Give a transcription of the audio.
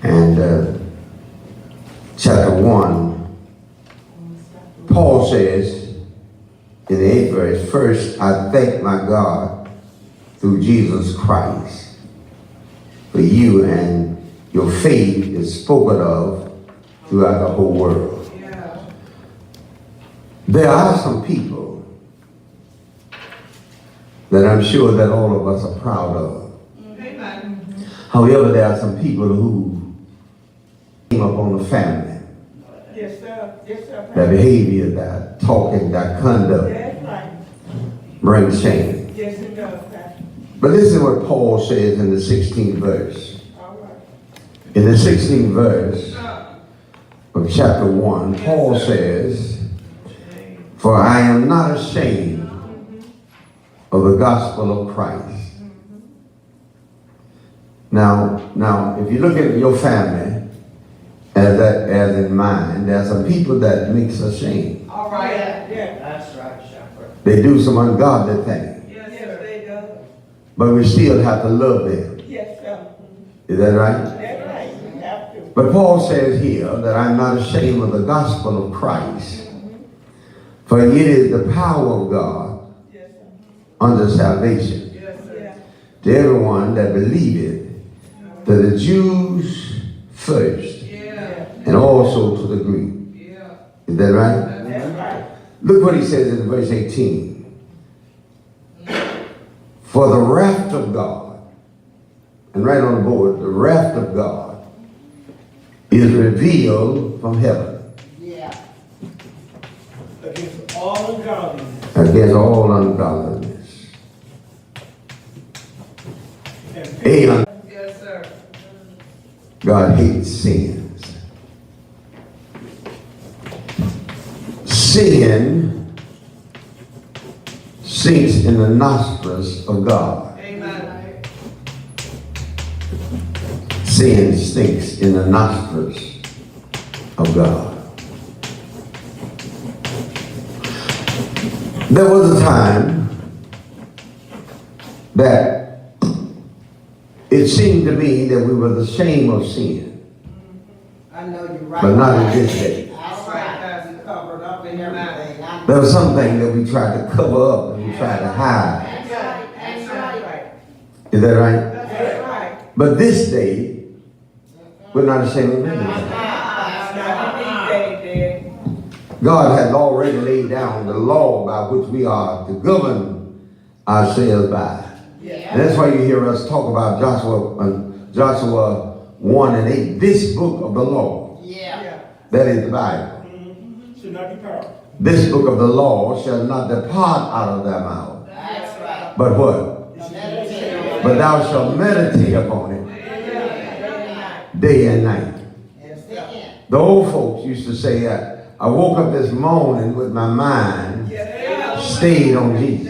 And chapter 1, Paul says in the 8th verse, "First, I thank my God through Jesus Christ for you, and your faith is spoken of throughout the whole world." Yeah. There are some people that I'm sure that all of us are proud of. Amen. However, there are some people who came up on the family. Yes, sir. Yes, sir. Their behavior, their talking, their conduct brings shame. Yes, it does, Pastor. But this is what Paul says in the 16th verse. All right. In the 16th verse of chapter 1, Paul says, "For I am not ashamed of the gospel of Christ." Now, if you look at your family, as in mine, there are some people that makes us ashamed. All right. Yeah. That's right, Shepherd. They do some ungodly things, Yes, they do. but we still have to love them. Yes, sir. Is that right? That's right. You have to. But Paul says here that I'm not ashamed of the gospel of Christ, for it is the power of God Yes, sir. unto salvation Yes, sir. to everyone that believeth, to the Jews first, and also to the Greek. Is that right? That's right. Look what he says in verse 18. "For the wrath of God," and right on the board, "the wrath of God is revealed from heaven Yeah. Against all ungodliness. against all ungodliness." Yes, sir. God hates sins. Sin sinks in the nostrils of God. Amen. Sin stinks in the nostrils of God. There was a time that it seemed to me that we were ashamed of sin, I know you're right. but not in this day. That's right. That's covered up and everything. There was something that we tried to cover up and we tried to hide. That's right. That's right. Is that right? That's right. But this day, we're not ashamed of anything. God has already laid down the law by which we are to govern ourselves by. And that's why you hear us talk about Joshua 1 and 8, this book of the law. Yeah. That is the Bible. Should not be powerful. This book of the law shall not depart out of thy mouth. That's right. But what? But thou shalt meditate upon it day and night. The old folks used to say, I woke up this morning with my mind stayed on Jesus.